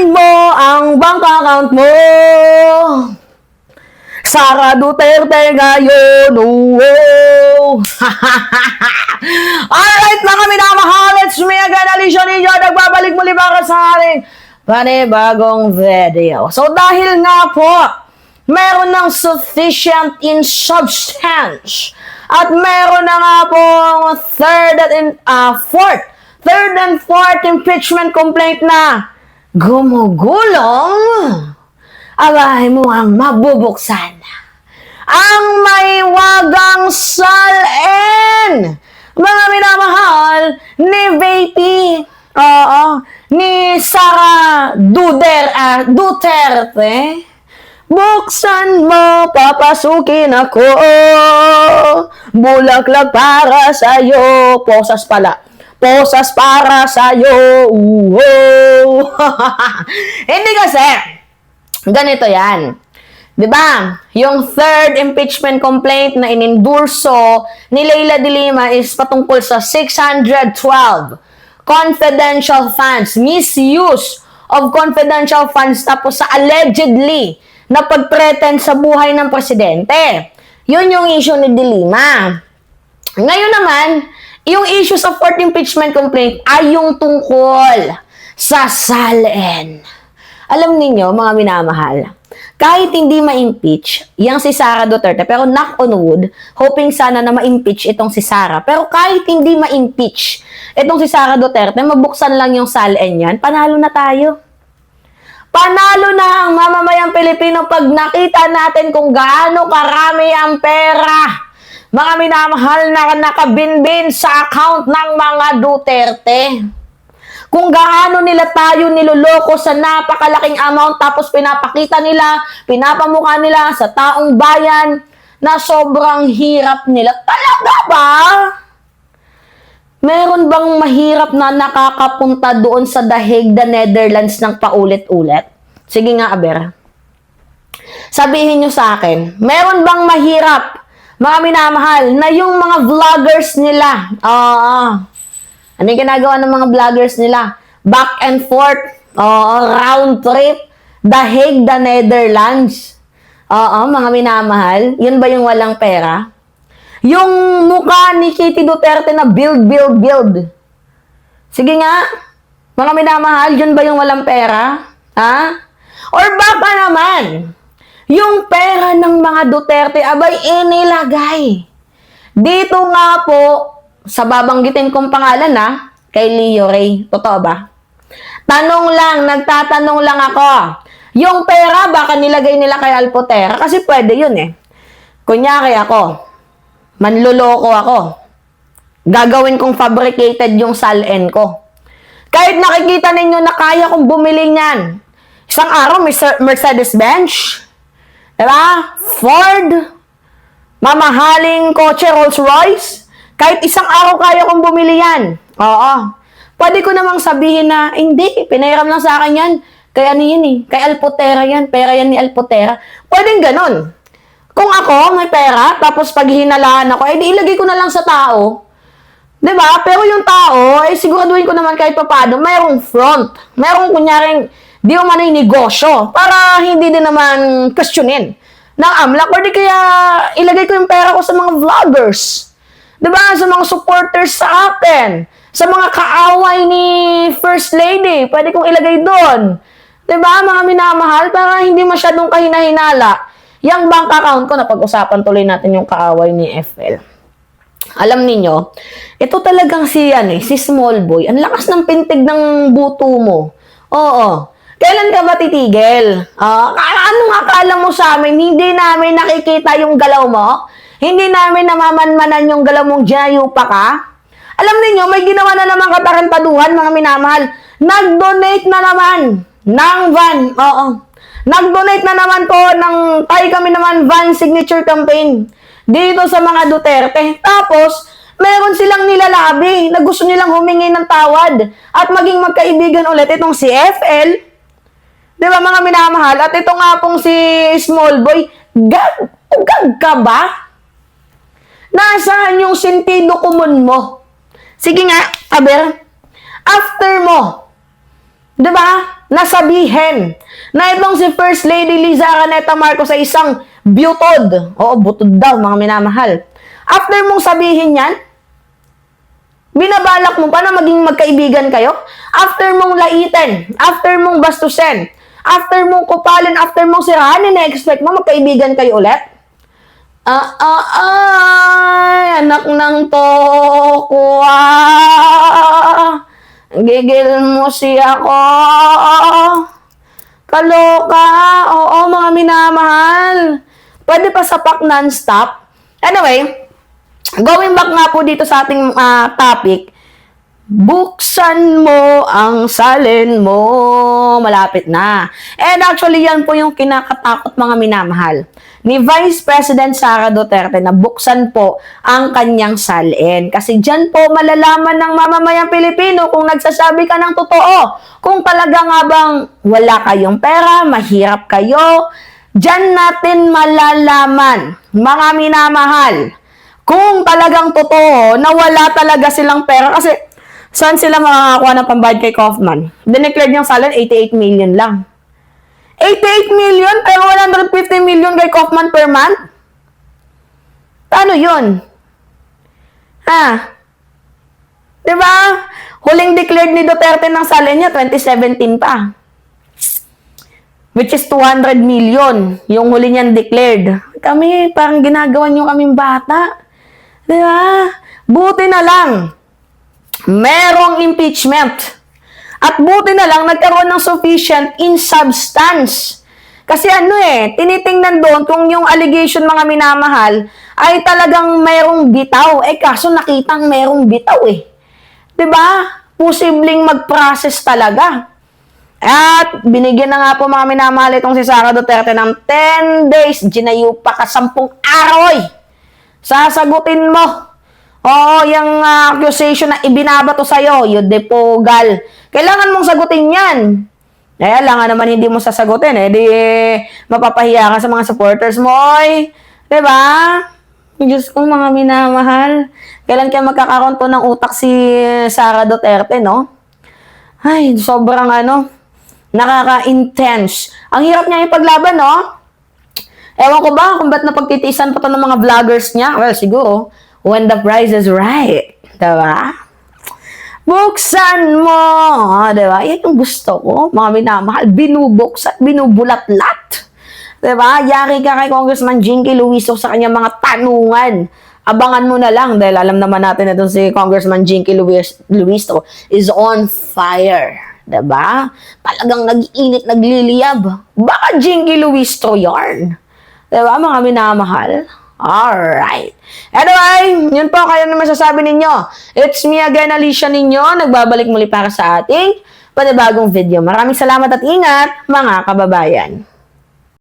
Kunin mo ang bank account mo. Sara Duterte ngayon. Oh. Alright mga minamahal, it's me again, Alicia Ninyo. Nagbabalik muli para sa ating panibagong video. So dahil nga po, meron ng sufficient in substance at meron na nga pong third and fourth impeachment complaint na gumugulong, abay mo ang mabubuksan ang may wagang salin, mga minamahal, ni VP, ni Sara Duterte. Buksan mo, papasukin ako, bulaklak para sa'yo, posas para sa'yo. Hindi kasi, ganito yan. Diba? Yung third impeachment complaint na inendurso ni Leila de Lima is patungkol sa 612 confidential funds, misuse of confidential funds, tapos sa allegedly na pag-threaten sa buhay ng presidente. Yun yung issue ni de Lima. Ngayon naman, yung issue sa fourth impeachment complaint ay yung tungkol sa salin. Alam niyo mga minamahal, kahit hindi ma-impeach yang si Sara Duterte, pero knock on wood, hoping sana na ma-impeach itong si Sara. Pero kahit hindi ma-impeach itong si Sara Duterte, mabuksan lang yung salin yan, panalo na tayo. Panalo na ang mamamayang Pilipino pag nakita natin kung gaano karami ang pera, mga minamahal, na nakabinbin sa account ng mga Duterte. Kung gaano nila tayo niloloko sa napakalaking amount, tapos pinapakita nila, pinapamukha nila sa taong bayan na sobrang hirap nila. Talaga ba? Meron bang mahirap na nakakapunta doon sa The Hague, the Netherlands ng paulit-ulit? Sige nga, Aber. Sabihin nyo sa akin, meron bang mahirap, mga minamahal, na yung mga vloggers nila, ano yung ginagawa ng mga vloggers nila? Back and forth, round trip, The Hague, the Netherlands. Mga minamahal, yun ba yung walang pera? Yung mukha ni Kitty Duterte na build. Sige nga, mga minamahal, yun ba yung walang pera? Ha? Or baka naman, yung pera ng mga Duterte, abay inilagay dito nga po, sa babanggitin kong pangalan kay Leo Ray. Totoo ba? Nagtatanong lang ako. Yung pera, baka nilagay nila kay Alpotera? Kasi pwede yun eh. Kunyari ako, manluloko ako. Gagawin kong fabricated yung salin ko. Kahit nakikita ninyo na kaya kong bumili niyan. Isang araw, Mercedes-Benz. Diba? Ford. Mamahaling kotse, Rolls-Royce. Kahit isang araw kaya kong bumili yan. Oo. Pwede ko namang sabihin na, hindi, pinahiram lang sa akin yan. Kaya ano yan eh, kay Alpotera yan. Pera yan ni Alpotera. Pwedeng ganon. Kung ako may pera, tapos pag hinalaan ako, di ilagay ko na lang sa tao. Diba? Pero yung tao, siguraduhin ko naman kahit papano, mayroong front. Mayroong kunyaring, di umano'y negosyo. Para hindi din naman questionin ng AMLAC. Or di kaya ilagay ko yung pera ko sa mga vloggers. Diba? Sa mga supporters sa akin. Sa mga kaaway ni First Lady. Pwede kong ilagay doon. Diba? Mga minamahal. Para hindi masyadong kahina-hinala. Yung bank account ko, napag-usapan tuloy natin yung kaaway ni FL. Alam niyo, ito talagang si Small Boy. Ang lakas ng pintig ng buto mo. Oo. Kailan ka ba titigil? Anong akala mo sa amin? Hindi namin nakikita yung galaw mo? Hindi namin namamanmanan yung galaw mong ginayupa ka? Alam niyo, may ginawa na naman katarantaduhan, mga minamahal. Nag-donate na naman ng van. Oo. Nag-donate na naman po ng Tayo Kami Naman van signature campaign dito sa mga Duterte. Tapos, meron silang nilalabi na gusto nilang humingi ng tawad at maging magkaibigan ulit itong si FL. Di ba mga minamahal? At ito nga pong si Small Boy. Gag ka ba? Nasaan yung sentido común mo? Sige nga, Aber. After mo, di ba? nasabihin na itong si First Lady Liza Araneta Marcos ay isang butod. Oo, butod daw, mga minamahal. After mong sabihin yan, binabalak mo pa na maging magkaibigan kayo? After mong laitin, after mong bastusin, after mong kupalin, after mong sirahan, ina-expect mo magkaibigan kayo ulit? Ay, anak ng tokwa. Gigil mo siya ko. Kaloka. Oo, mga minamahal. Pwede pa sapak non-stop. Anyway, going back nga po dito sa ating topic, buksan mo ang salin mo. Malapit na. And actually, yan po yung kinakatakot mga minamahal ni Vice President Sara Duterte na buksan po ang kanyang salin. Kasi dyan po malalaman ng mamamayang Pilipino kung nagsasabi ka ng totoo. Kung talaga nga bang wala kayong pera, mahirap kayo, dyan natin malalaman, mga minamahal, kung talagang totoo na wala talaga silang pera. Kasi saan sila makakakuha ng pambayad kay Kaufman? Dineclared niyang salin, 88 million lang. 88 million pero 150 million kay Kaufman per month? Paano yun? Diba? Huling declared ni Duterte ng salin niya, 2017 pa. Which is 200 million. Yung huli niyan declared. Kami, parang ginagawa niyo kaming bata. Diba? Buti na lang. Merong impeachment. At buti na lang, nagkaroon ng sufficient in substance. Kasi tinitingnan doon kung yung allegation mga minamahal ay talagang merong bitaw. Kaso nakitang merong bitaw Diba? Posibleng mag-process talaga. At binigyan na nga po mga minamahal itong si Sara Duterte ng 10 days. Ginayo pa ka 10 araw Sasagutin mo. Oo, yung accusation na ibinabato sa'yo, yung depogal. Kailangan mong sagutin yan. Lang naman hindi mo sasagutin. Di mapapahiya ka sa mga supporters mo. Diba? Diyos ko, mga minamahal. Kailan kaya magkakaroon to ng utak si Sara Duterte, no? Ay, sobrang nakaka-intense. Ang hirap niya ipaglaban, no? Ewan ko ba kung ba't napagtitiisan pa to ng mga vloggers niya? Well, siguro, when the price is right. Diba? Buksan mo. Diba? Yan yung gusto ko. Mga minamahal. Binubuks at binubulat-lat. Diba? Yari ka kay Congressman Jinky Luiso sa kanyang mga tanungan. Abangan mo na lang dahil alam naman natin na si Congressman Jinky Luiso is on fire. Diba? Talagang nag-iinit, nagliliyab. Baka Jinky Luiso yarn. Diba, mga minamahal? Alright. Anyway, yun po, kayo na masasabi ninyo. It's me again, Alicia ninyo. Nagbabalik muli para sa ating panibagong video. Maraming salamat at ingat, mga kababayan.